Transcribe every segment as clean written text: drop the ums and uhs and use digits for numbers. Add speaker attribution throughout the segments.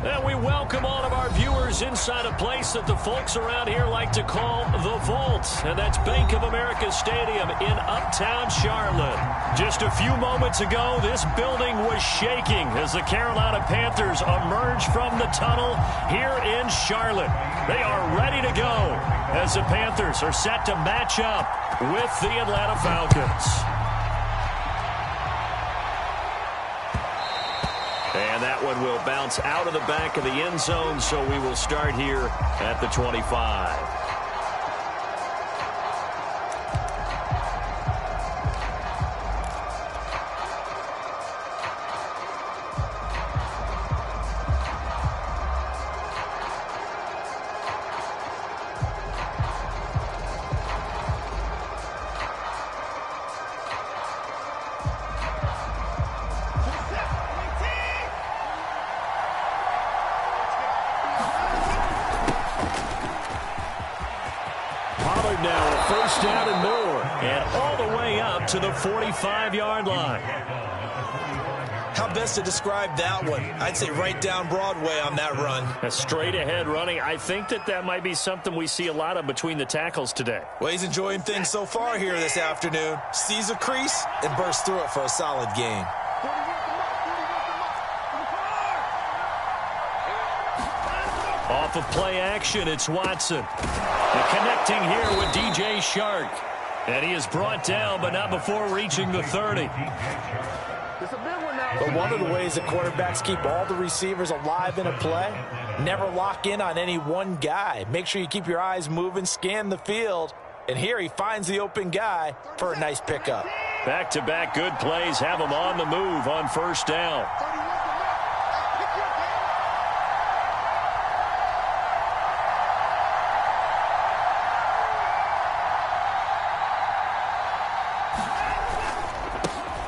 Speaker 1: And we welcome all of our viewers inside a place that the folks around here like to call the Vault. And that's Bank of America Stadium in uptown Charlotte. Just a few moments ago, this building was shaking as the Carolina Panthers emerged from the tunnel here in Charlotte. They are ready to go as the Panthers are set to match up with the Atlanta Falcons. And that one will bounce out of the back of the end zone, so we will start here at the 25. Now a first down and more, and all the way up to the 45-yard line.
Speaker 2: How best to describe that one? I'd say right down Broadway on that run.
Speaker 1: A straight-ahead running. I think that might be something we see a lot of between the tackles today.
Speaker 2: Well, he's enjoying things so far here this afternoon. Sees a crease and bursts through it for a solid gain.
Speaker 1: Off of play action, it's Watson. Connecting here with DJ Shark. And he is brought down, but not before reaching the 30.
Speaker 2: But one of the ways that quarterbacks keep all the receivers alive in a play, never lock in on any one guy. Make sure you keep your eyes moving, scan the field. And here he finds the open guy for a nice pickup.
Speaker 1: Back-to-back good plays have him on the move on first down.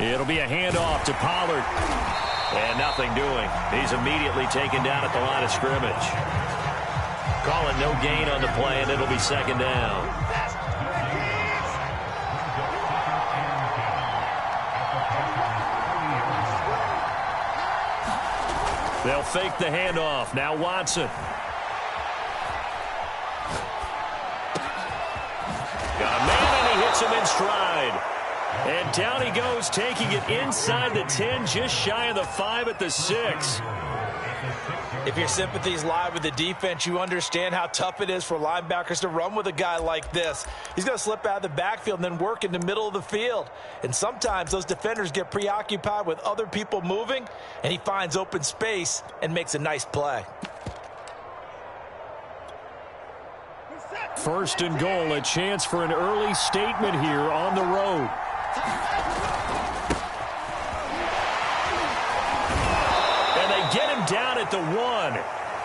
Speaker 1: It'll be a handoff to Pollard. And nothing doing. He's immediately taken down at the line of scrimmage. Calling no gain on the play, and it'll be second down. They'll fake the handoff. Now Watson. Got a man, and he hits him in stride. And down he goes, taking it inside the 10, just shy of the 5 at the 6.
Speaker 2: If your sympathies lie with the defense, you understand how tough it is for linebackers to run with a guy like this. He's going to slip out of the backfield and then work in the middle of the field. And sometimes those defenders get preoccupied with other people moving, and he finds open space and makes a nice play.
Speaker 1: First and goal, a chance for an early statement here on the road. And they get him down at the 1.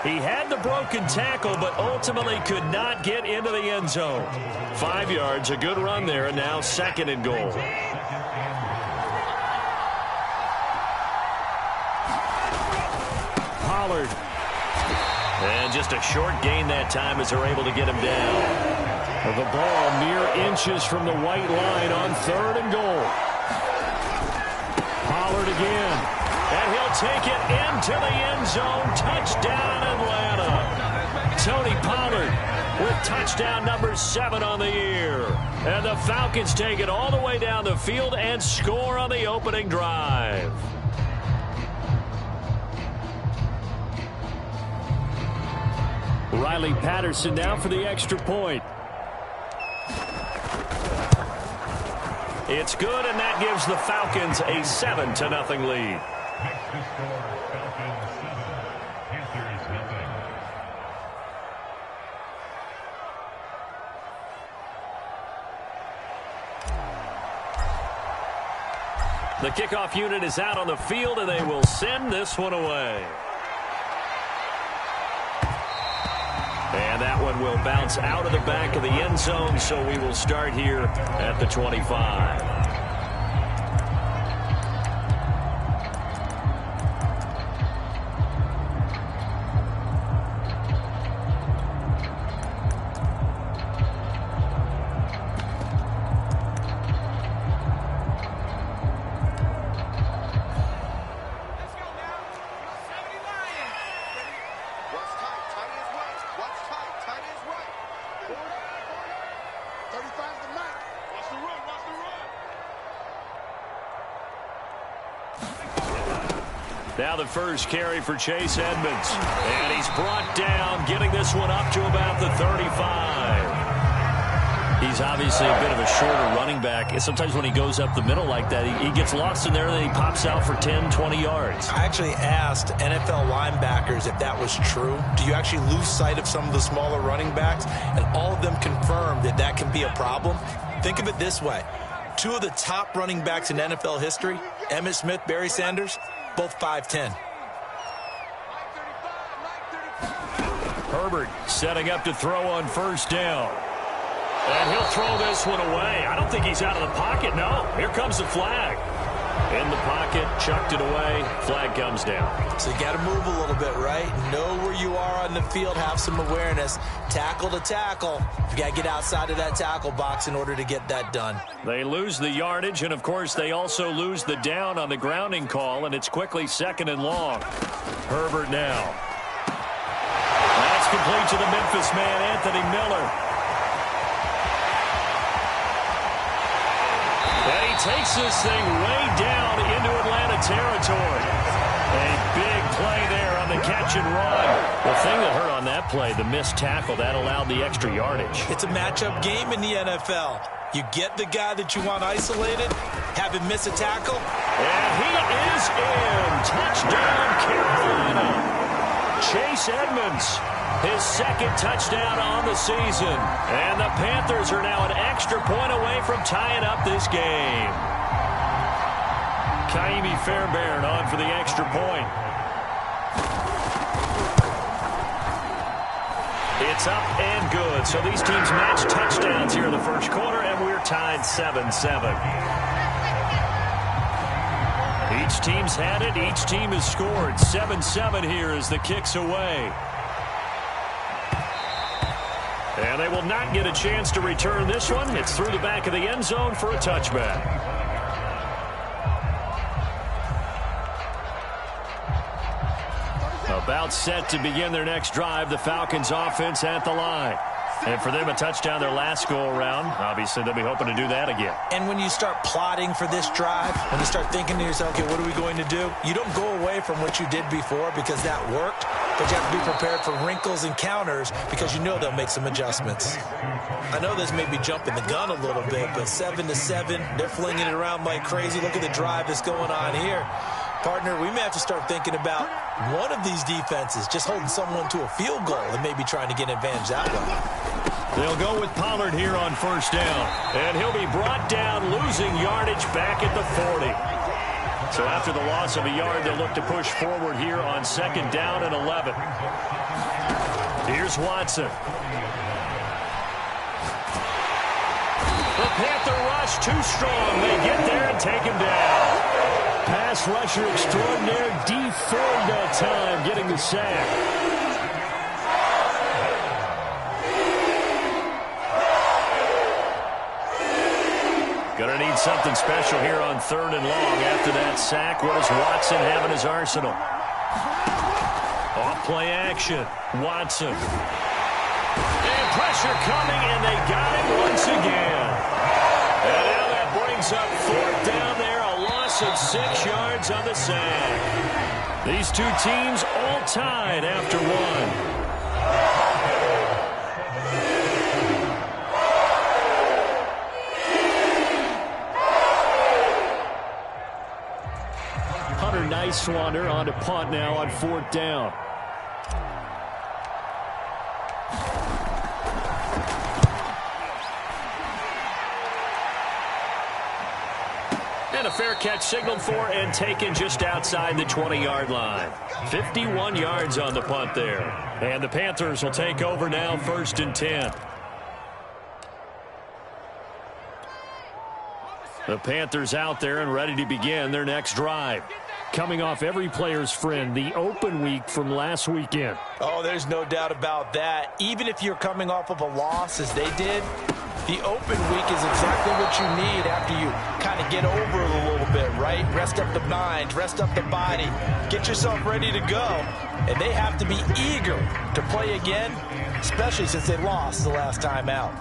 Speaker 1: He had the broken tackle, but ultimately could not get into the end zone. 5 yards, a good run there, and now second and goal. Pollard. And just a short gain that time as they're able to get him down. The ball mere inches from the white line on third and goal. Pollard again. And he'll take it into the end zone. Touchdown, Atlanta. Tony Pollard with touchdown number 7 on the year. And the Falcons take it all the way down the field and score on the opening drive. Riley Patterson now for the extra point. It's good, and that gives the Falcons a 7-0 lead. The kickoff unit is out on the field, and they will send this one away. And that one will bounce out of the back of the end zone, so we will start here at the 25. Now the first carry for Chase Edmonds. And he's brought down, getting this one up to about the 35. He's obviously a bit of a shorter running back. And sometimes when he goes up the middle like that, he gets lost in there, and then he pops out for 10, 20 yards.
Speaker 2: I actually asked NFL linebackers if that was true. Do you actually lose sight of some of the smaller running backs? And all of them confirmed that that can be a problem. Think of it this way. Two of the top running backs in NFL history, Emmitt Smith, Barry Sanders, both 5'10".
Speaker 1: Herbert setting up to throw on first down. And he'll throw this one away. I don't think he's out of the pocket, no. Here comes the flag. In the pocket, chucked it away, flag comes down.
Speaker 2: So you got to move a little bit, right? Know where you are on the field, have some awareness. Tackle to tackle. You got to get outside of that tackle box in order to get that done.
Speaker 1: They lose the yardage, and of course they also lose the down on the grounding call, and it's quickly 2nd and long. Herbert now. That's complete to the Memphis man, Anthony Miller. And he takes this thing way down into Atlanta territory. A big play there on the catch and run. The thing that hurt on that play, the missed tackle, that allowed the extra yardage.
Speaker 2: It's a matchup game in the NFL. You get the guy that you want isolated, have him miss a tackle.
Speaker 1: And he is in. Touchdown, Carolina. Chase Edmonds. His 2nd touchdown on the season. And the Panthers are now an extra point away from tying up this game. Kaimi Fairbairn on for the extra point. It's up and good. So these teams match touchdowns here in the first quarter, and we're tied 7-7. Each team's had it. Each team has scored. 7-7 here as the kick's away. And they will not get a chance to return this one. It's through the back of the end zone for a touchback. About set to begin their next drive. The Falcons offense at the line. And for them, a touchdown their last go-around. Obviously, they'll be hoping to do that again.
Speaker 2: And when you start plotting for this drive, when you start thinking to yourself, okay, what are we going to do? You don't go away from what you did before because that worked, but you have to be prepared for wrinkles and counters because you know they'll make some adjustments. I know this may be jumping the gun a little bit, but 7-7, they're flinging it around like crazy. Look at the drive that's going on here. Partner, we may have to start thinking about one of these defenses just holding someone to a field goal and maybe trying to get an advantage that way.
Speaker 1: They'll go with Pollard here on first down. And he'll be brought down, losing yardage back at the 40. So after the loss of a yard, they'll look to push forward here on 2nd down and 11. Here's Watson. The Panther rush too strong. They get there and take him down. Pass rusher extraordinaire, D Ford that time, getting the sack. Gonna need something special here on 3rd and long after that sack. What does Watson have in his arsenal? Off play action. Watson. And pressure coming, and they got him once again. And now that brings up 4th down there. Of 6 yards on the sack. These two teams all tied after one. Hunter Nicewander on to punt now on 4th down. And a fair catch signaled for and taken just outside the 20-yard line. 51 yards on the punt there. And the Panthers will take over now, 1st and 10. The Panthers out there and ready to begin their next drive. Coming off every player's friend, the open week from last weekend.
Speaker 2: Oh, there's no doubt about that. Even if you're coming off of a loss as they did, the open week is exactly what you need after you kind of get over it a little bit, right? Rest up the mind, rest up the body, get yourself ready to go. And they have to be eager to play again, especially since they lost the last time out.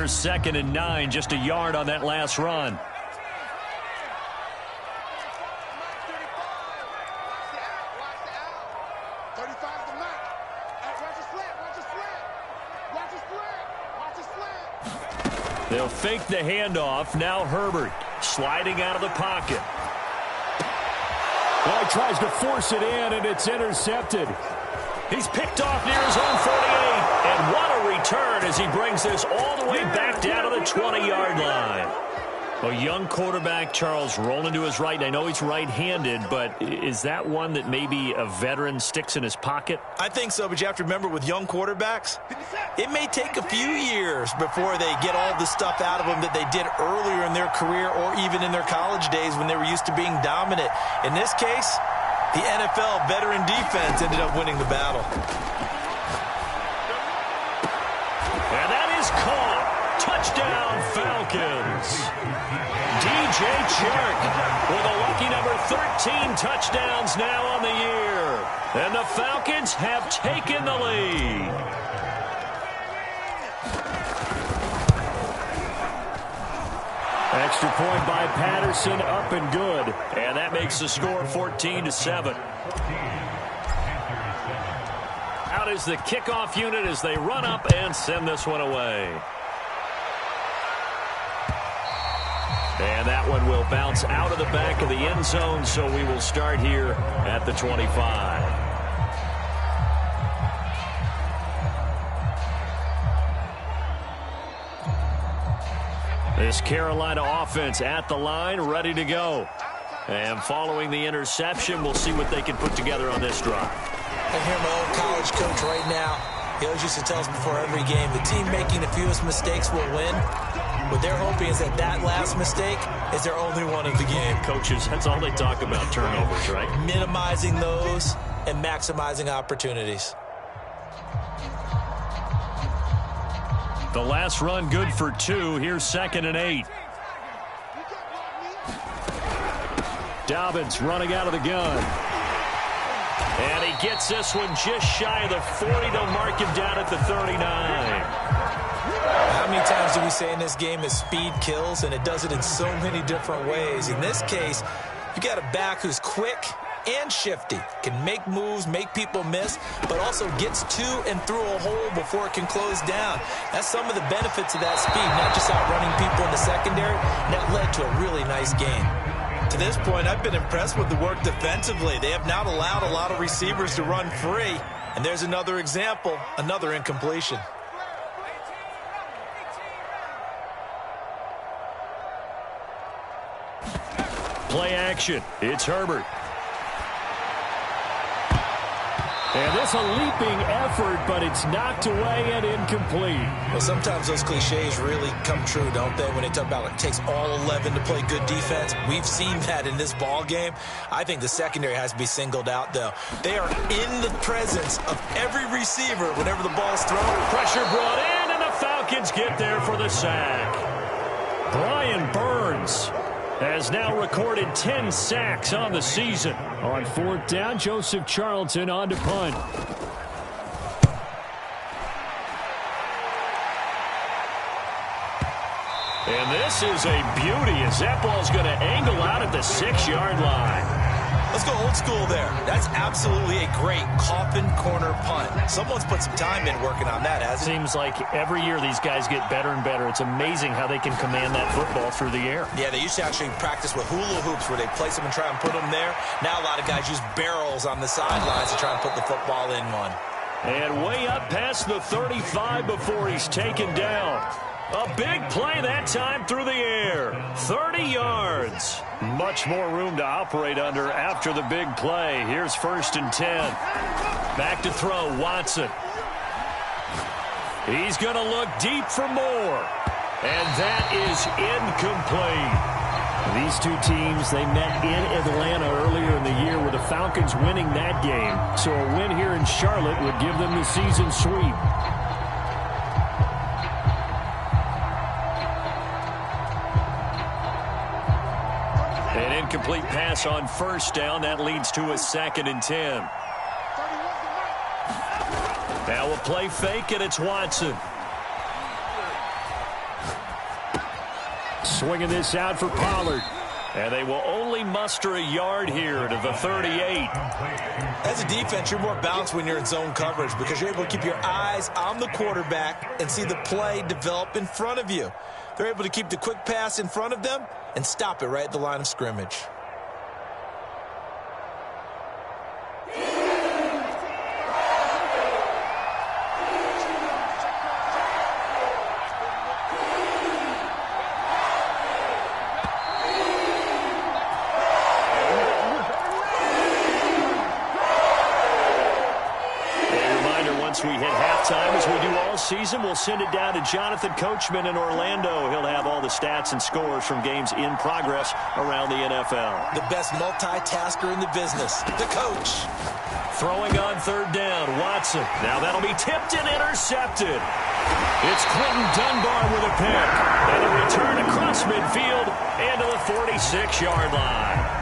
Speaker 1: Here's 2nd and 9, just a yard on that last run. They'll fake the handoff. Now Herbert sliding out of the pocket. Well, he tries to force it in, and it's intercepted. He's picked off near his own 48. And what a return as he brings this all the way back down to the 20-yard line. A young quarterback, Charles, rolling to his right. I know he's right-handed, but is that one that maybe a veteran sticks in his pocket?
Speaker 2: I think so, but you have to remember with young quarterbacks, it may take a few years before they get all the stuff out of them that they did earlier in their career or even in their college days when they were used to being dominant. In this case, the NFL veteran defense ended up winning the battle.
Speaker 1: And that is caught. Touchdown, Falcons. DJ Chark with a lucky number 13 touchdowns now on the year. And the Falcons have taken the lead. Extra point by Patterson, up and good. And that makes the score 14-7. Out is the kickoff unit as they run up and send this one away. And that one will bounce out of the back of the end zone, so we will start here at the 25. This Carolina offense at the line, ready to go. And following the interception, we'll see what they can put together on this drive.
Speaker 2: I hear my old college coach right now. He always used to tell us before every game, the team making the fewest mistakes will win. What they're hoping is that that last mistake is their only one of the game.
Speaker 1: Coaches, that's all they talk about, turnovers, right?
Speaker 2: Minimizing those and maximizing opportunities.
Speaker 1: The last run good for 2. Here's 2nd and 8. Dobbins running out of the gun. And he gets this one just shy of the 40. They'll mark him down at the 39.
Speaker 2: How many times do we say in this game that speed kills, and it does it in so many different ways? In this case, you got a back who's quick and shifty, can make moves, make people miss, but also gets to and through a hole before it can close down. That's some of the benefits of that speed, not just outrunning people in the secondary, and that led to a really nice game. To this point, I've been impressed with the work defensively. They have not allowed a lot of receivers to run free, and there's another example, another incompletion.
Speaker 1: Play action. It's Herbert. And this a leaping effort, but it's knocked away and incomplete.
Speaker 2: Well, sometimes those cliches really come true, don't they? When they talk about it takes all 11 to play good defense. We've seen that in this ball game. I think the secondary has to be singled out, though. They are in the presence of every receiver whenever the ball's thrown.
Speaker 1: Pressure brought in, and the Falcons get there for the sack. Brian Burns has now recorded 10 sacks on the season. On 4th down, Joseph Charlton on to punt. And this is a beauty as that ball's going to angle out at the 6-yard line.
Speaker 2: Let's go old school there. That's absolutely a great coffin corner punt. Someone's put some time in working on that, hasn't it?
Speaker 1: Seems like every year these guys get better and better. It's amazing how they can command that football through the air.
Speaker 2: Yeah, they used to actually practice with hula hoops where they place them and try and put them there. Now a lot of guys use barrels on the sidelines to try and put the football in one.
Speaker 1: And way up past the 35 before he's taken down. A big play that time through the air. 30 yards. Much more room to operate under after the big play. Here's 1st and 10. Back to throw, Watson. He's going to look deep for more. And that is incomplete. These two teams, they met in Atlanta earlier in the year with the Falcons winning that game. So a win here in Charlotte would give them the season sweep. An incomplete pass on 1st down. That leads to a 2nd and 10. Now a play fake, and it's Watson. Swinging this out for Pollard. And they will only muster a yard here to the 38.
Speaker 2: As a defense, you're more balanced when you're in zone coverage because you're able to keep your eyes on the quarterback and see the play develop in front of you. They're able to keep the quick pass in front of them and stop it right at the line of scrimmage.
Speaker 1: We hit halftime, as we do all season. We'll send it down to Jonathan Coachman in Orlando. He'll have all the stats and scores from games in progress around the NFL.
Speaker 2: The best multitasker in the business, the coach.
Speaker 1: Throwing on third down, Watson. Now that'll be tipped and intercepted. It's Clinton Dunbar with a pick. And a return across midfield and to the 46-yard line.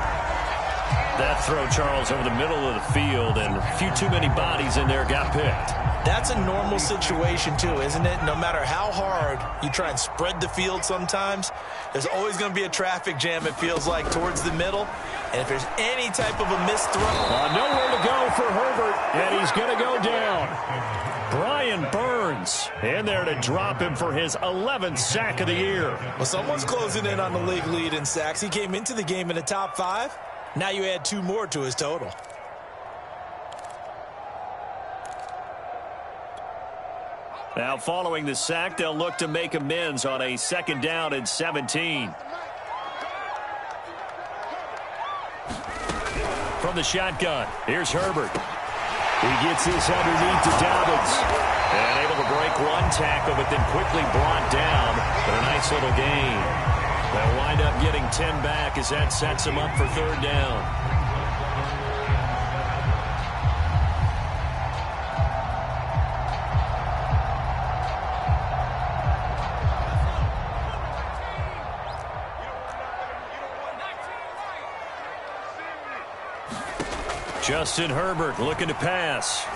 Speaker 1: That throw, Charles, over the middle of the field, and a few too many bodies in there got picked.
Speaker 2: That's a normal situation, too, isn't it? No matter how hard you try and spread the field sometimes, there's always going to be a traffic jam, it feels like, towards the middle. And if there's any type of a missed throw.
Speaker 1: Nowhere to go for Herbert, and he's going to go down. Brian Burns in there to drop him for his 11th sack of the year.
Speaker 2: Well, someone's closing in on the league lead in sacks. He came into the game in the top 5. Now you add 2 more to his total.
Speaker 1: Now following the sack, they'll look to make amends on a 2nd down and 17. From the shotgun, here's Herbert. He gets this underneath to Dobbins. And able to break one tackle, but then quickly brought down. But a nice little gain. They'll wind up getting 10 back as that sets them up for 3rd down. Justin Herbert looking to pass.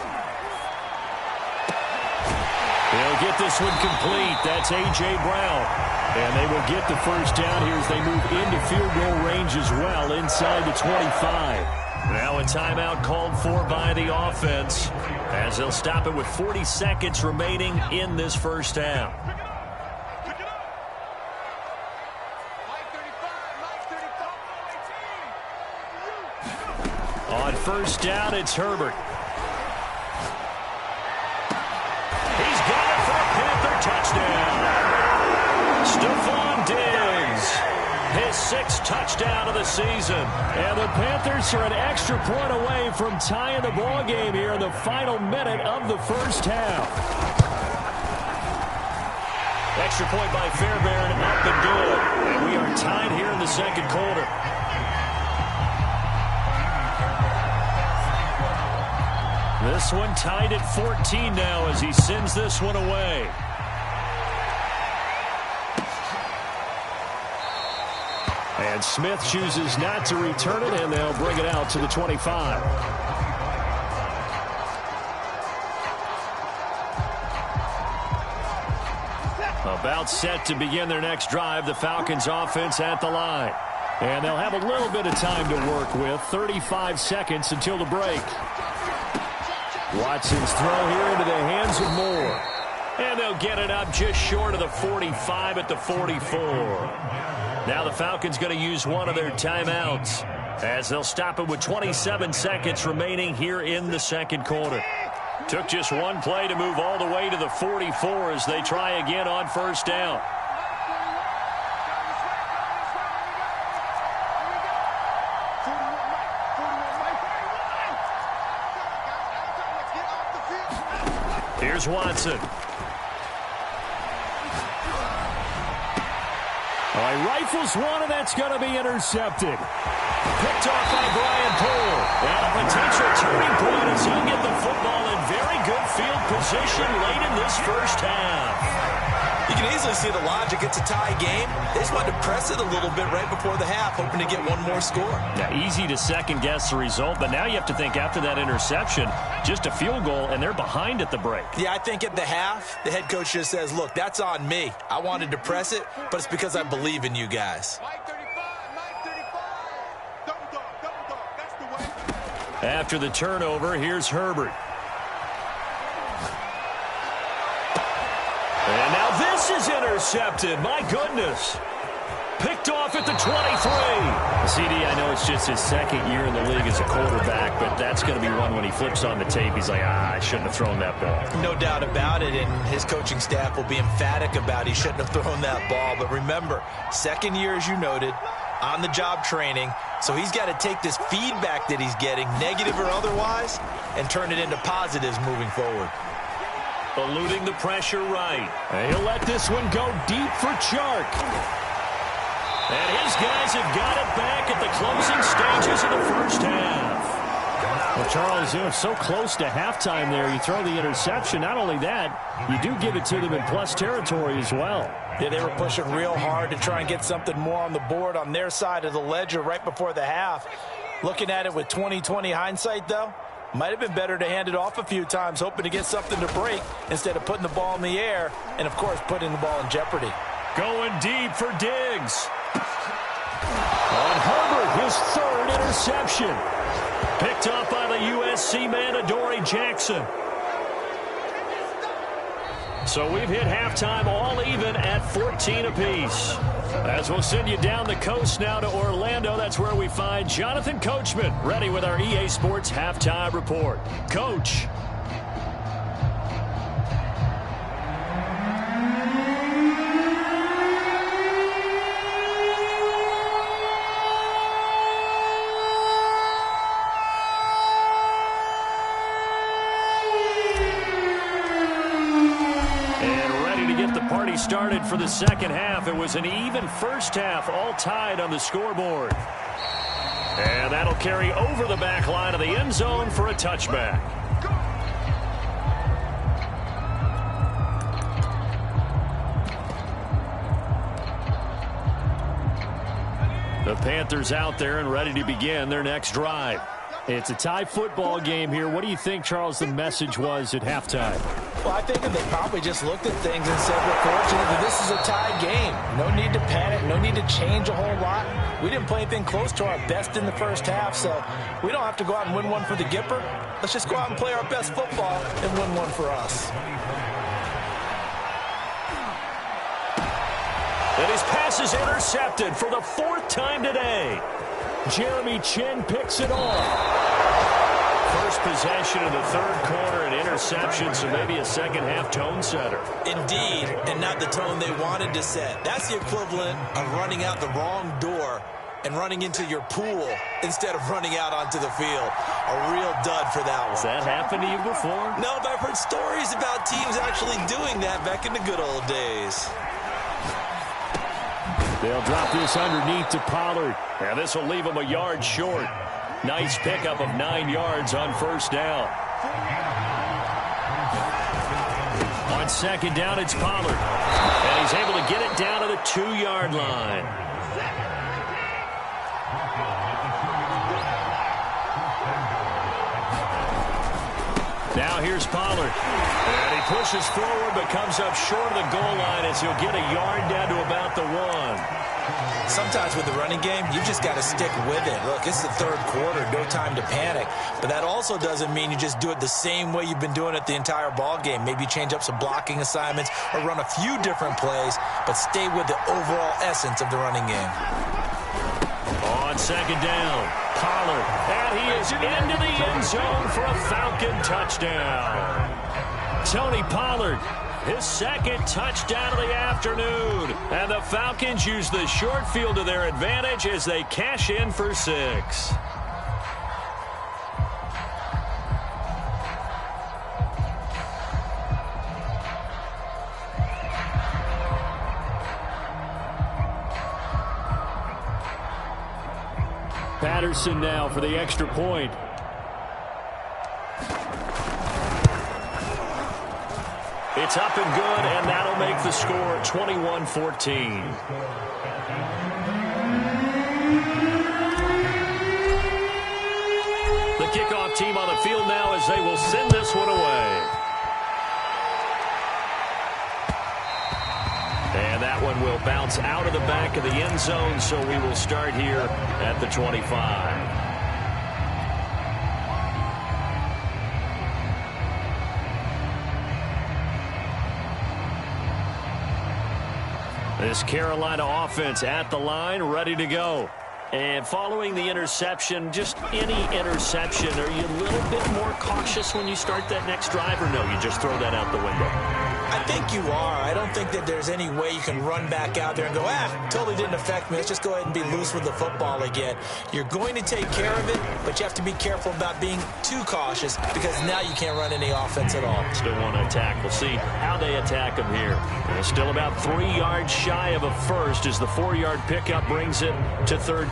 Speaker 1: They'll get this one complete. That's A.J. Brown. And they will get the 1st down here as they move into field goal range as well inside the 25. Now a timeout called for by the offense as they'll stop it with 40 seconds remaining in this 1st half. On 1st down, it's Herbert. He's got it for a Panther touchdown. Stephon Diggs, his 6th touchdown of the season. And the Panthers are an extra point away from tying the ball game here in the final minute of the 1st half. Extra point by Fairbairn, up and good. And we are tied here in the 2nd quarter. This one tied at 14 now as he sends this one away. And Smith chooses not to return it, and they'll bring it out to the 25. About set to begin their next drive, the Falcons offense at the line. And they'll have a little bit of time to work with, 35 seconds until the break. Watson's throw here into the hands of Moore. And they'll get it up just short of the 45 at the 44. Now the Falcons going to use one of their timeouts as they'll stop it with 27 seconds remaining here in the 2nd quarter. Took just one play to move all the way to the 44 as they try again on 1st down. Here's Watson. All right, rifles one, and that's going to be intercepted. Picked off by Brian Poole. And a potential turning point as he'll get the football in very good field position late in this 1st half.
Speaker 2: You can can easily see the logic. It's a tie game. They just wanted to press it a little bit right before the half, hoping to get one more score.
Speaker 1: Yeah, easy to second-guess the result, but now you have to think after that interception, just a field goal, and they're behind at the break.
Speaker 2: Yeah, I think at the half, the head coach just says, look, that's on me. I wanted to press it, but it's because I believe in you guys.
Speaker 1: After the turnover, here's Herbert. And now this is intercepted. My goodness. Picked off at the 23. CD, I know it's just his second year in the league as a quarterback, but that's going to be one when he flips on the tape. He's like, I shouldn't have thrown that ball.
Speaker 2: No doubt about it, and his coaching staff will be emphatic about he shouldn't have thrown that ball. But remember, second year, as you noted, on-the-job training, so he's got to take this feedback that he's getting, negative or otherwise, and turn it into positives moving forward.
Speaker 1: Eluding the pressure right. And he'll let this one go deep for Chark. And his guys have got it back at the closing stages of the first half. Well, Charles, you're so close to halftime there. You throw the interception. Not only that, you do give it to them in plus territory as well.
Speaker 2: Yeah, they were pushing real hard to try and get something more on the board on their side of the ledger right before the half. Looking at it with 20/20 hindsight, though, might have been better to hand it off a few times, hoping to get something to break instead of putting the ball in the air and, of course, putting the ball in jeopardy.
Speaker 1: Going deep for Diggs. On Herbert, his third interception. Picked up by the USC man, Adoree Jackson. So we've hit halftime all even at 14 apiece. As we'll send you down the coast now to Orlando, that's where we find Jonathan Coachman ready with our EA Sports Halftime Report. Coach. Started for the second half. It was an even first half, all tied on the scoreboard. And that'll carry over the back line of the end zone for a touchback. The Panthers out there and ready to begin their next drive. It's a tie football game here. What do you think, Charles, the message was at halftime?
Speaker 2: Well, I think that they probably just looked at things and said, we're fortunate that this is a tie game. No need to panic, no need to change a whole lot. We didn't play anything close to our best in the first half, so we don't have to go out and win one for the Gipper. Let's just go out and play our best football and win one for us.
Speaker 1: And his pass is intercepted for the fourth time today. Jeremy Chin picks it off. First possession of the third quarter, an interception, so maybe a second-half tone setter.
Speaker 2: Indeed, and not the tone they wanted to set. That's the equivalent of running out the wrong door and running into your pool instead of running out onto the field. A real dud for that one.
Speaker 1: Has that happened to you before?
Speaker 2: No, but I've heard stories about teams actually doing that back in the good old days.
Speaker 1: They'll drop this underneath to Pollard. And this will leave him a yard short. Nice pickup of 9 yards on first down. On second down, it's Pollard. And he's able to get it down to the 2-yard line. Now here's Pollard. And he pushes forward but comes up short of the goal line as he'll get a yard down to about the 1.
Speaker 2: Sometimes with the running game, you just got to stick with it. Look, it's the third quarter, no time to panic. But that also doesn't mean you just do it the same way you've been doing it the entire ball game. Maybe change up some blocking assignments or run a few different plays, but stay with the overall essence of the running game.
Speaker 1: On second down, Pollard, and he is into the end zone for a Falcon touchdown. Tony Pollard, his second touchdown of the afternoon. And the Falcons use the short field to their advantage as they cash in for 6. Patterson now for the extra point. It's up and good, and that'll make the score 21-14. The kickoff team on the field now as they will send this one away. And that one will bounce out of the back of the end zone, so we will start here at the 25. This Carolina offense at the line, ready to go. And following the interception, just any interception, are you a little bit more cautious when you start that next drive, or no, you just throw that out the window?
Speaker 2: I think you are. I don't think that there's any way you can run back out there and go, totally didn't affect me. Let's just go ahead and be loose with the football again. You're going to take care of it, but you have to be careful about being too cautious because now you can't run any offense at all.
Speaker 1: Still want to attack. We'll see how they attack them here. And still about 3 yards shy of a first as the 4-yard pickup brings it to third.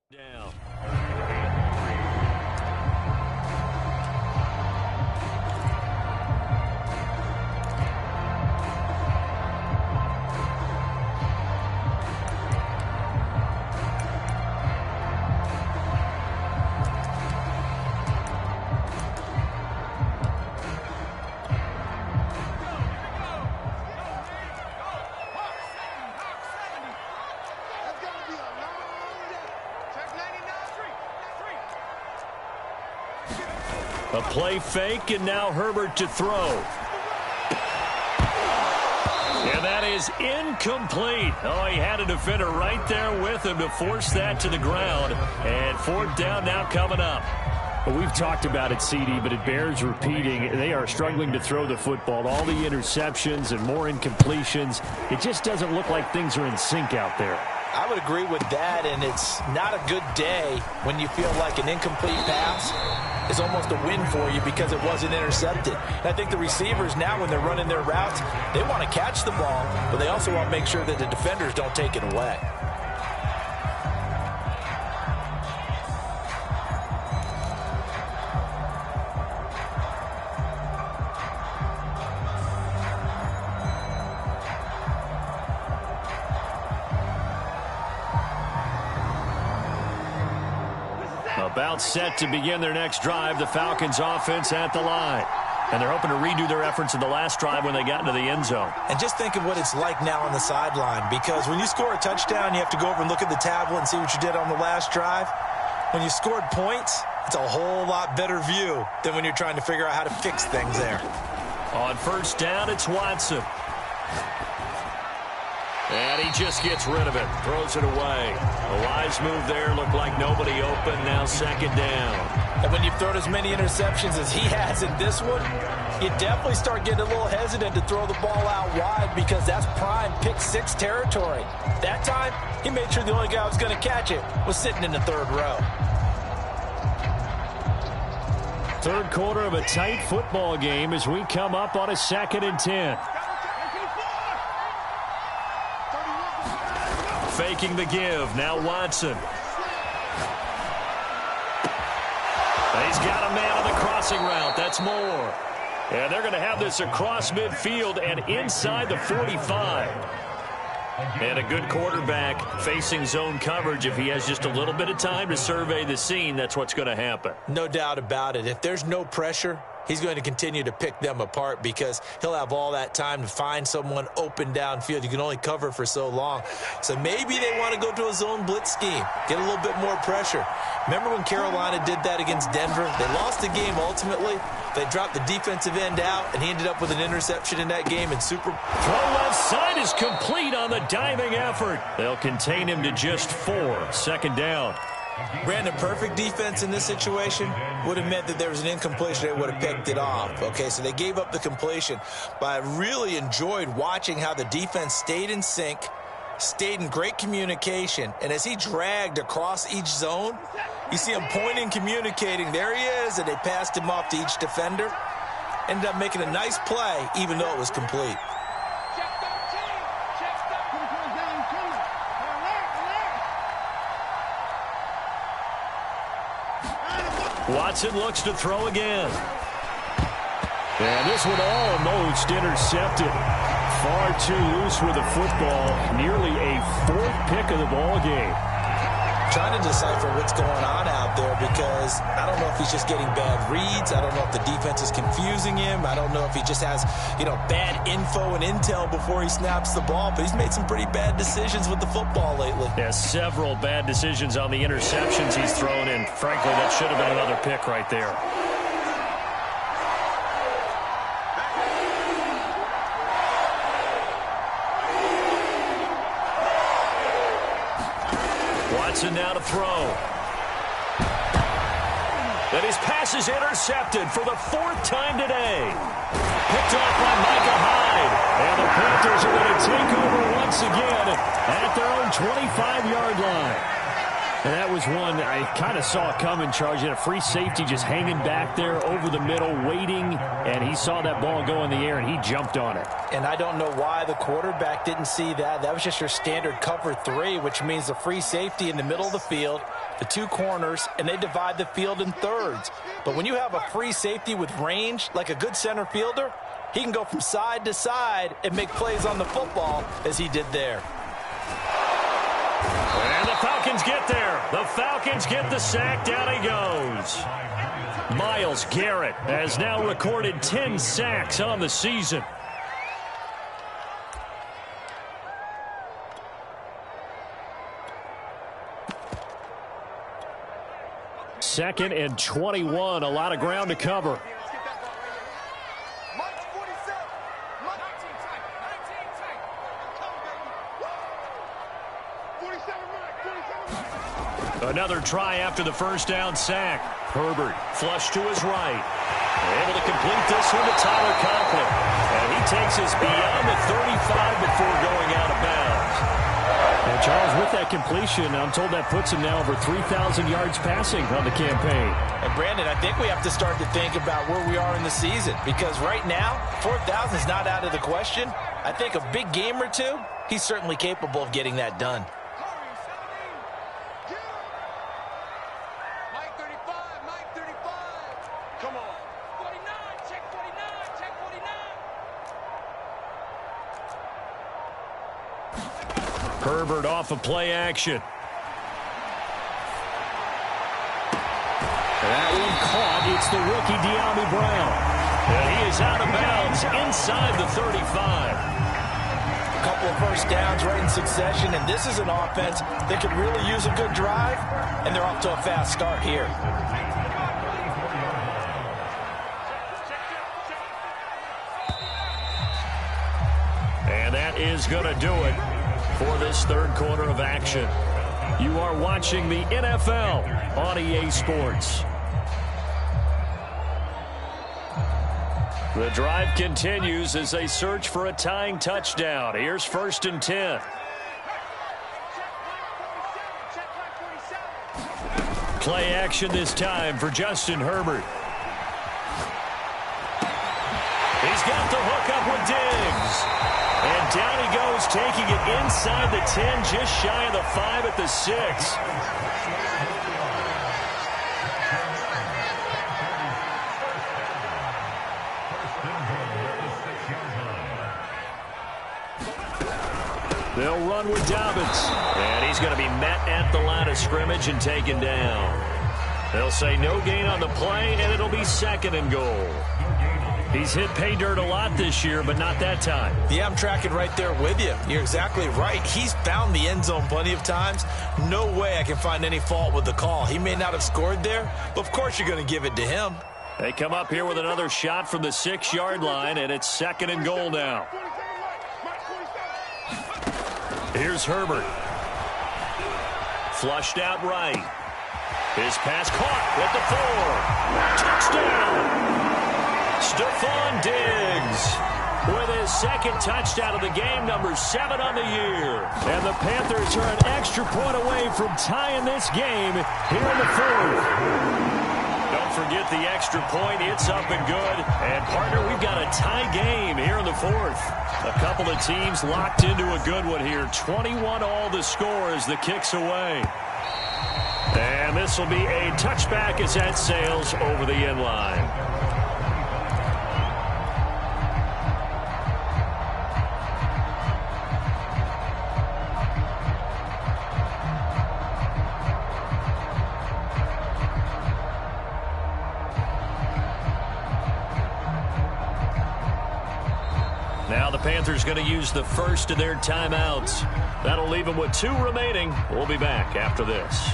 Speaker 1: Down. A play fake, and now Herbert to throw. And that is incomplete. Oh, he had a defender right there with him to force that to the ground. And fourth down now coming up.
Speaker 3: Well, we've talked about it, CD, but it bears repeating. They are struggling to throw the football. All the interceptions and more incompletions. It just doesn't look like things are in sync out there.
Speaker 2: I would agree with that, and it's not a good day when you feel like an incomplete pass is almost a win for you because it wasn't intercepted. And I think the receivers now, when they're running their routes, they want to catch the ball, but they also want to make sure that the defenders don't take it away.
Speaker 1: About set to begin their next drive, the Falcons offense at the line. And they're hoping to redo their efforts in the last drive when they got into the end zone.
Speaker 2: And just think of what it's like now on the sideline, because when you score a touchdown, you have to go over and look at the tablet and see what you did on the last drive. When you scored points, it's a whole lot better view than when you're trying to figure out how to fix things there.
Speaker 1: On first down, it's Watson. And he just gets rid of it, throws it away. A wise move there, looked like nobody open, now second down.
Speaker 2: And when you've thrown as many interceptions as he has in this one, you definitely start getting a little hesitant to throw the ball out wide because that's prime pick six territory. That time, he made sure the only guy who was going to catch it was sitting in the third row.
Speaker 3: Third quarter of a tight football game as we come up on a 2nd and 10.
Speaker 1: Faking the give. Now Watson. He's got a man on the crossing route. That's Moore. And they're going to have this across midfield and inside the 45. And a good quarterback facing zone coverage. If he has just a little bit of time to survey the scene, that's what's going to happen.
Speaker 2: No doubt about it. If there's no pressure, he's going to continue to pick them apart because he'll have all that time to find someone open downfield. You can only cover for so long. So maybe they want to go to a zone blitz scheme, get a little bit more pressure. Remember when Carolina did that against Denver? They lost the game ultimately. They dropped the defensive end out, and he ended up with an interception in that game. And
Speaker 1: throw left side is complete on the diving effort. They'll contain him to just 4. 2nd down.
Speaker 2: Brandon, perfect defense in this situation would have meant that there was an incompletion. They would have picked it off. Okay, so they gave up the completion. But I really enjoyed watching how the defense stayed in sync, stayed in great communication. And as he dragged across each zone, you see him pointing, communicating. There he is, and they passed him off to each defender. Ended up making a nice play, even though it was complete.
Speaker 1: Watson looks to throw again. And this one almost intercepted. Far too loose with the football. Nearly a 4th pick of the ball game.
Speaker 2: Trying to decipher what's going on out there because I don't know if he's just getting bad reads. I don't know if the defense is confusing him. I don't know if he just has, bad info and intel before he snaps the ball. But he's made some pretty bad decisions with the football lately.
Speaker 1: Yeah, several bad decisions on the interceptions he's thrown in. Frankly, that should have been another pick right there. Watson now to throw. And his pass is intercepted for the 4th time today. Picked off by Micah Hyde. And the Panthers are going to take over once again at their own 25-yard line. And that was one I kind of saw coming, Charge. He had a free safety just hanging back there over the middle, waiting, and he saw that ball go in the air, and he jumped on it.
Speaker 2: And I don't know why the quarterback didn't see that. That was just your standard cover 3, which means the free safety in the middle of the field, the 2 corners, and they divide the field in thirds. But when you have a free safety with range, like a good center fielder, he can go from side to side and make plays on the football as he did there.
Speaker 1: And the Falcons get there. The Falcons get the sack. Down he goes. Myles Garrett has now recorded 10 sacks on the season. Second and 21. A lot of ground to cover. Another try after the first down sack. Herbert flush to his right. Able to complete this one to Tyler Conklin. And he takes us beyond the 35 before going out of bounds. And Charles, with that completion, I'm told that puts him now over 3,000 yards passing on the campaign.
Speaker 2: And Brandon, I think we have to start to think about where we are in the season. Because right now, 4,000 is not out of the question. I think a big game or two, he's certainly capable of getting that done.
Speaker 1: Herbert off of play action. That one caught. It's the rookie De'Ami Brown. And he is out of bounds inside the 35.
Speaker 2: A couple of first downs right in succession, and this is an offense that could really use a good drive, and they're off to a fast start here.
Speaker 1: And that is going to do it for this third quarter of action. You are watching the NFL on EA Sports. The drive continues as they search for a tying touchdown. Here's 1st and 10. Play action this time for Justin Herbert. He's got the hook up with Diggs. And down he goes, taking it inside the 10, just shy of the 5 at the 6. They'll run with Dobbins. And he's going to be met at the line of scrimmage and taken down. They'll say no gain on the play, and it'll be 2nd and goal. He's hit pay dirt a lot this year, but not that time.
Speaker 2: Yeah, I'm tracking right there with you. You're exactly right. He's found the end zone plenty of times. No way I can find any fault with the call. He may not have scored there, but of course you're going to give it to him.
Speaker 1: They come up here with another shot from the 6-yard line, and it's 2nd and goal now. Here's Herbert. Flushed out right. His pass caught at the 4. Touchdown! Stephon Diggs with his 2nd touchdown of the game, number 7 on the year. And the Panthers are an extra point away from tying this game here in the 4th. Don't forget the extra point. It's up and good. And, partner, we've got a tie game here in the 4th. A couple of teams locked into a good one here. 21 all the score as the kick's away. And this will be a touchback as that sails over the end line. Now the Panthers going to use the first of their timeouts. That'll leave them with 2 remaining. We'll be back after this.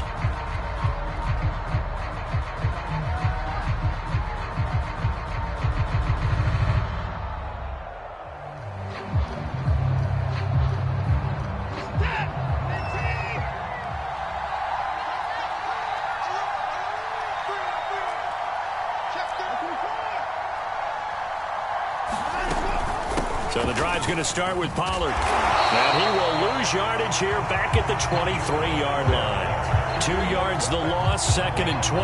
Speaker 1: So the drive's going to start with Pollard. And he will lose yardage here back at the 23-yard line. 2 yards the loss, 2nd and 12.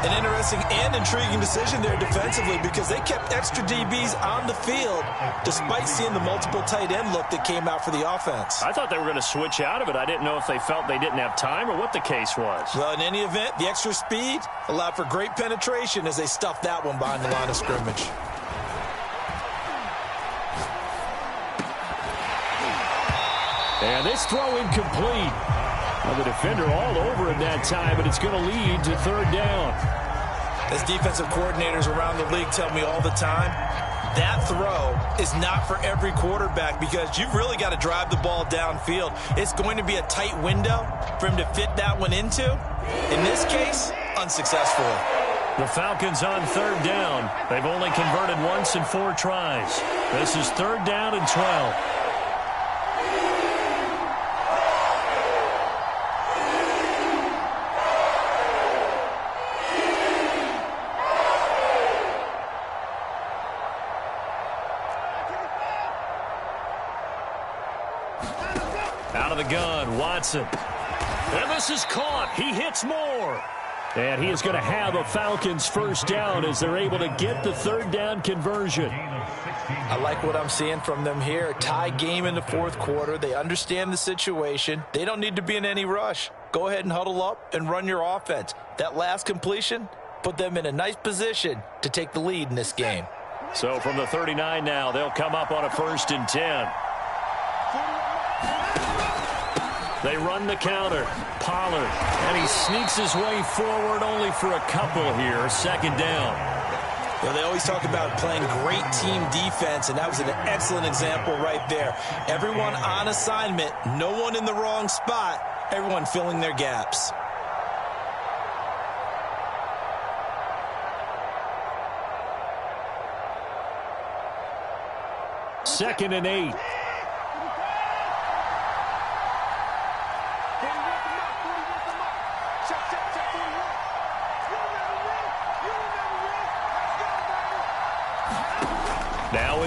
Speaker 2: An interesting and intriguing decision there defensively because they kept extra DBs on the field despite seeing the multiple tight end look that came out for the offense.
Speaker 1: I thought they were going to switch out of it. I didn't know if they felt they didn't have time or what the case was.
Speaker 2: Well, in any event, the extra speed allowed for great penetration as they stuffed that one behind the line of scrimmage.
Speaker 1: And this throw incomplete. Well, the defender all over him that time, but it's going to lead to 3rd down.
Speaker 2: As defensive coordinators around the league tell me all the time, that throw is not for every quarterback because you've really got to drive the ball downfield. It's going to be a tight window for him to fit that one into. In this case, unsuccessfully.
Speaker 1: The Falcons on 3rd down. They've only converted once in 4 tries. This is 3rd down and 12. Out of the gun, Watson. And this is caught. He hits more. And he is going to have a Falcons 1st down as they're able to get the 3rd down conversion.
Speaker 2: I like what I'm seeing from them here. Tie game in the 4th quarter. They understand the situation. They don't need to be in any rush. Go ahead and huddle up and run your offense. That last completion put them in a nice position to take the lead in this game.
Speaker 1: So from the 39 now, they'll come up on a 1st and 10. They run the counter. Pollard. And he sneaks his way forward only for a couple here. 2nd down.
Speaker 2: You know, they always talk about playing great team defense, and that was an excellent example right there. Everyone on assignment, no one in the wrong spot, everyone filling their gaps.
Speaker 1: Second and 8.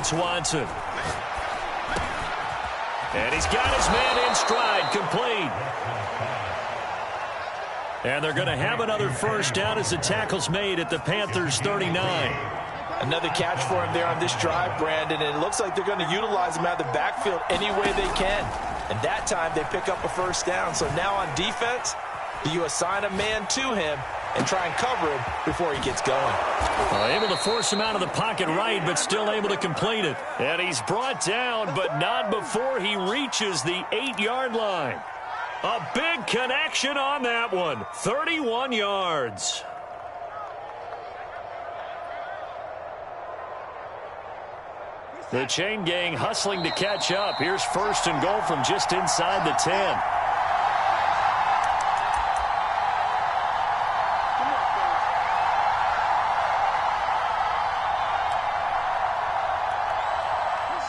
Speaker 1: it's Watson. And he's got his man in stride, complete. And they're going to have another first down as the tackle's made at the Panthers' 39.
Speaker 2: Another catch for him there on this drive, Brandon, and it looks like they're going to utilize him out of the backfield any way they can. And that time they pick up a first down. So now on defense, do you assign a man to him and try and cover him before he gets going?
Speaker 1: Able to force him out of the pocket right, but still able to complete it. And he's brought down, but not before he reaches the 8-yard line. A big connection on that one. 31 yards. The chain gang hustling to catch up. Here's first and goal from just inside the 10.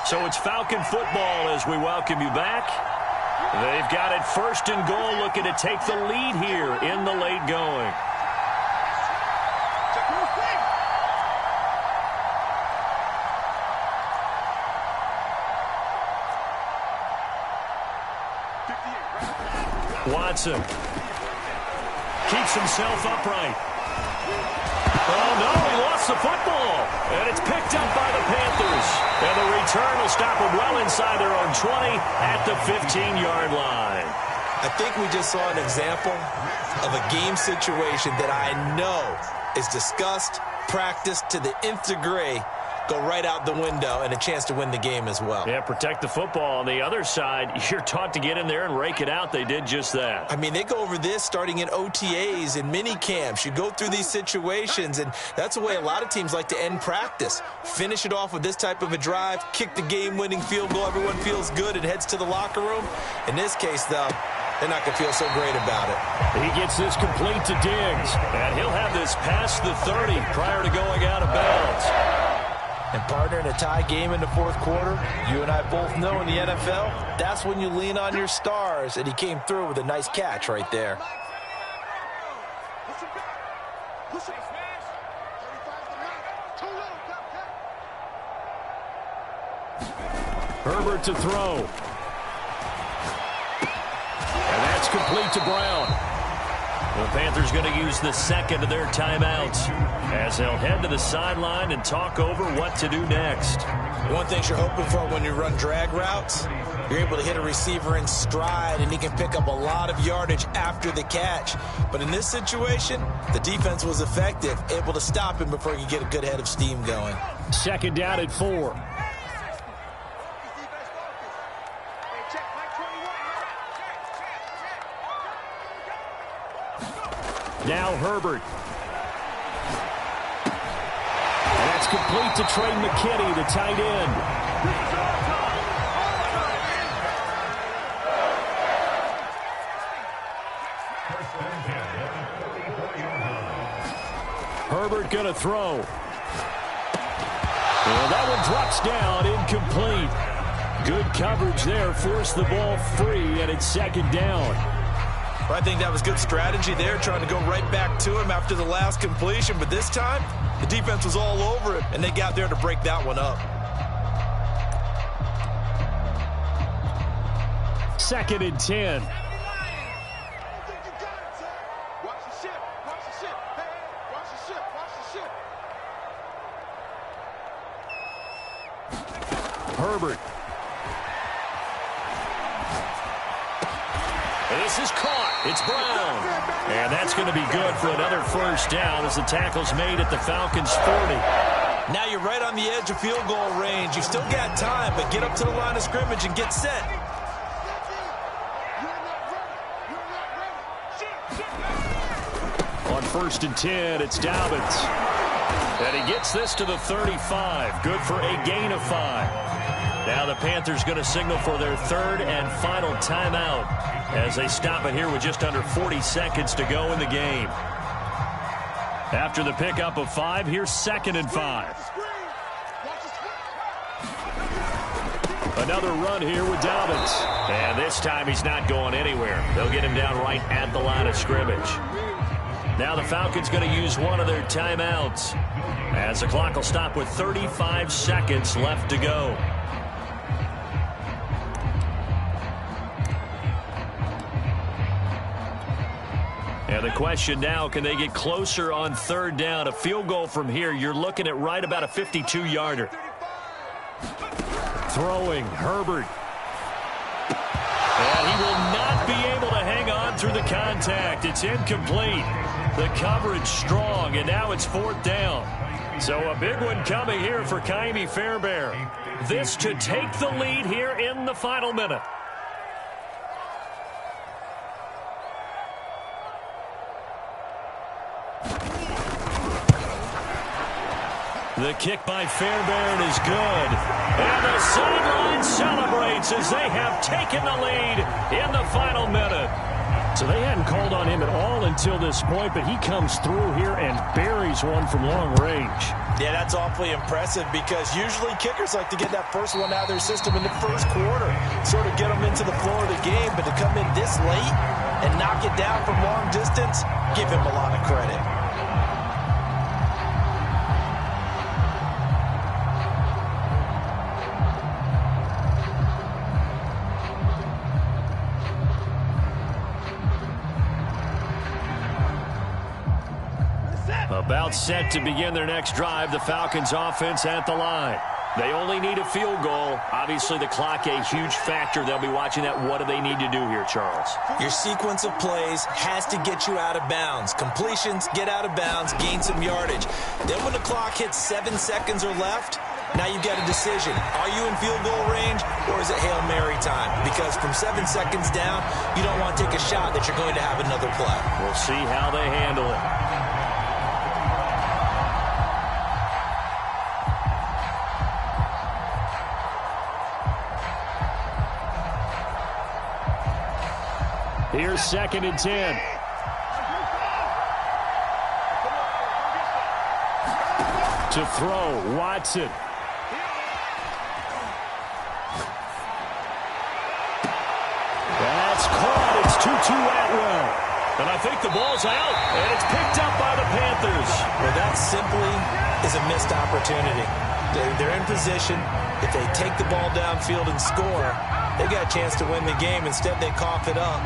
Speaker 1: So it's Falcon football as we welcome you back. They've got it first and goal, looking to take the lead here in the late going. Watson keeps himself upright. Oh, no, he lost the football. And it's picked up by the Panthers. And the return will stop them well inside their own 20 at the 15-yard line.
Speaker 2: I think we just saw an example of a game situation that I know is discussed, practiced to the nth degree, go right out the window, and a chance to win the game as well.
Speaker 1: Yeah, protect the football. On the other side, you're taught to get in there and rake it out. They did just that.
Speaker 2: I mean, they go over this starting in OTAs and mini camps. You go through these situations, and that's the way a lot of teams like to end practice. Finish it off with this type of a drive, kick the game-winning field goal. Everyone feels good and heads to the locker room. In this case, though, they're not going to feel so great about it.
Speaker 1: He gets this complete to Diggs, and he'll have this past the 30 prior to going out of bounds.
Speaker 2: And, partner, in a tie game in the fourth quarter, you and I both know in the NFL, that's when you lean on your stars, and he came through with a nice catch right there.
Speaker 1: Herbert to throw. And that's complete to Brown. The Panthers going to use the second of their timeouts as they'll head to the sideline and talk over what to do next.
Speaker 2: One thing you're hoping for when you run drag routes, you're able to hit a receiver in stride, and he can pick up a lot of yardage after the catch. But in this situation, the defense was effective, able to stop him before he could get a good head of steam going.
Speaker 3: Second down at 4. Now Herbert. And that's complete to Trey McKinney, the tight end. Herbert going to throw. And that one drops down, incomplete. Good coverage there, forced the ball free, and it's second down.
Speaker 2: Well, I think that was good strategy there, trying to go right back to him after the last completion. But this time, the defense was all over him, and they got there to break that one up.
Speaker 3: Second and 10. Herbert.
Speaker 1: This is caught. It's Brown. And that's going to be good for another first down as the tackle's made at the Falcons' 40.
Speaker 2: Now you're right on the edge of field goal range. You've still got time, but get up to the line of scrimmage and get set.
Speaker 3: On first and 10, it's Dobbins.
Speaker 1: And he gets this to the 35. Good for a gain of 5. Now the Panthers going to signal for their third and final timeout as they stop it here with just under 40 seconds to go in the game. After the pickup of 5, here's second and 5. Another run here with Dobbins. And this time he's not going anywhere. They'll get him down right at the line of scrimmage. Now the Falcons going to use one of their timeouts, as the clock will stop with 35 seconds left to go. And the question now, can they get closer on third down? A field goal from here, you're looking at right about a 52-yarder. Throwing, Herbert. And he will not be able to hang on through the contact. It's incomplete. The coverage strong, and now it's fourth down. So a big one coming here for Ka'imi Fairbairn. This to take the lead here in the final minute. The kick by Fairbairn is good. And the sideline celebrates as they have taken the lead in the final minute. So they hadn't called on him at all until this point, but he comes through here and buries one from long range.
Speaker 2: Yeah, that's awfully impressive because usually kickers like to get that first one out of their system in the first quarter, sort of get them into the flow of the game, but to come in this late and knock it down from long distance, give him a lot of credit.
Speaker 1: About set to begin their next drive, the Falcons offense at the line. They only need a field goal. Obviously, the clock a huge factor. They'll be watching that. What do they need to do here, Charles?
Speaker 2: Your sequence of plays has to get you out of bounds. Completions, get out of bounds, gain some yardage. Then when the clock hits 7 seconds or left, now you've got a decision. Are you in field goal range or is it Hail Mary time? Because from 7 seconds down, you don't want to take a shot that you're going to have another play.
Speaker 1: We'll see how they handle it. Here's 2nd and 10. To throw, Watson. That's caught. It's Tutu Atwell. And I think the ball's out, and it's picked up by the Panthers.
Speaker 2: Well, that simply is a missed opportunity. They're in position. If they take the ball downfield and score, they got a chance to win the game. Instead, they cough it up.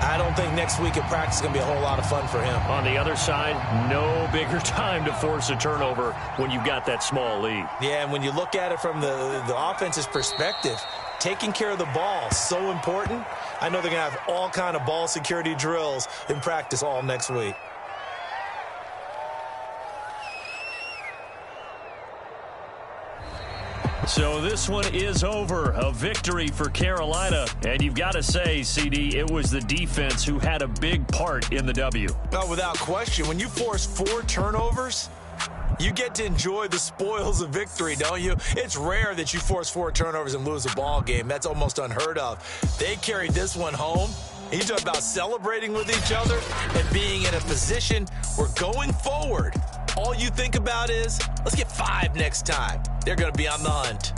Speaker 2: I don't think next week at practice is going to be a whole lot of fun for him.
Speaker 1: On the other side, no bigger time to force a turnover when you've got that small lead.
Speaker 2: Yeah, and when you look at it from the offense's perspective, taking care of the ball, so important. I know they're going to have all kind of ball security drills in practice all next week.
Speaker 1: So this one is over. A victory for Carolina. And you've got to say, CD, it was the defense who had a big part in the W.
Speaker 2: No, without question. When you force 4 turnovers, you get to enjoy the spoils of victory, don't you? It's rare that you force 4 turnovers and lose a ball game. That's almost unheard of. They carried this one home. You talk about celebrating with each other and being in a position where going forward, all you think about is, let's get 5 next time. They're going to be on the hunt.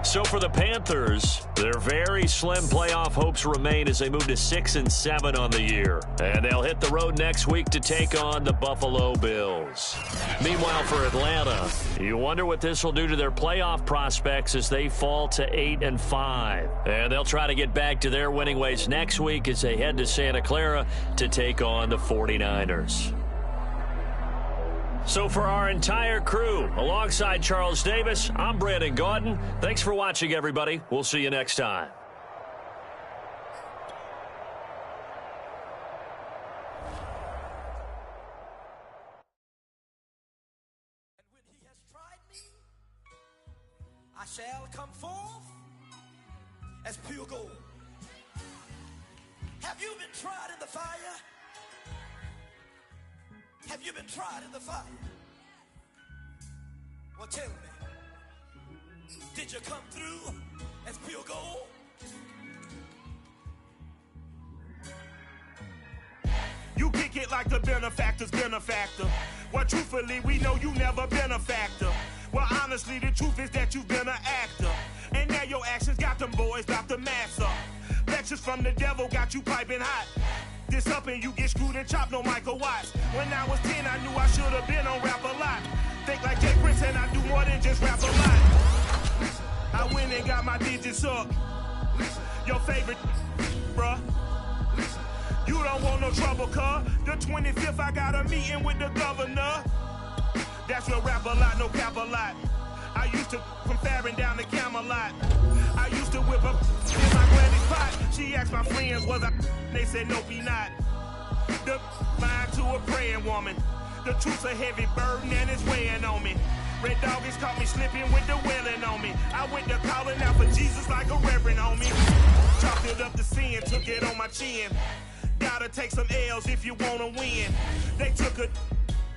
Speaker 1: So for the Panthers, their very slim playoff hopes remain as they move to 6-7 on the year. And they'll hit the road next week to take on the Buffalo Bills. Meanwhile, for Atlanta, you wonder what this will do to their playoff prospects as they fall to 8-5. And they'll try to get back to their winning ways next week as they head to Santa Clara to take on the 49ers. So for our entire crew, alongside Charles Davis, I'm Brandon Gaudin. Thanks for watching, everybody. We'll see you next time.
Speaker 4: And when he has tried me, I shall come forth as pure gold. Have you been tried in the fire? Have you been tried in the fire? Well, tell me, did you come through as pure gold?
Speaker 5: You kick it like the benefactor's benefactor. Well, truthfully, we know you never been a factor. Well, honestly, the truth is that you've been an actor. And now your actions got them boys about to mass up. Lectures from the devil got you piping hot. this up and you get screwed and chopped, no Michael Watts. When I was 10, I knew I should have been on Rap a Lot. Think like Jay Prince and I do more than just rap a lot. I went and got my digits up. Your favorite, bruh. You don't want no trouble, cuz. The 25th, I got a meeting with the governor. That's real rap a lot, no cap a lot. I used to from Farron down to Camelot. I used to whip up in my granny's pot. She asked my friends, was I? They said, nope, he not. The mind to a praying woman. The truth's a heavy burden and it's weighing on me. Red Doggies caught me slipping with the wailing on me. I went to calling out for Jesus like a reverend on me. Chalked it up to sin, took it on my chin. Gotta take some L's if you wanna win. They took a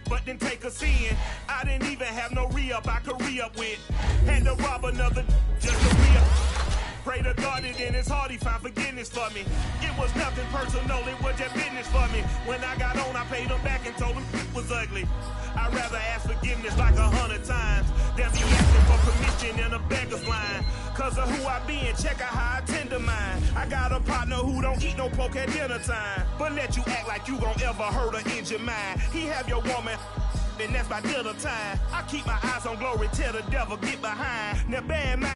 Speaker 5: but didn't take a sin. I didn't even have no re-up I could re-up with. Had to rob another just to re-up. Pray to God that in his heart he found forgiveness for me. It was nothing personal, it was just business for me. When I got on, I paid him back and told him it was ugly. I'd rather ask forgiveness like 100 times than be asking for permission in a beggar's line. Cause of who I be and check out how I tend to mine. I got a partner who don't eat no pork at dinner time, but let you act like you gon' ever hurt or injure mine. He have your woman and that's by dinner time. I keep my eyes on glory till the devil get behind. Now bad man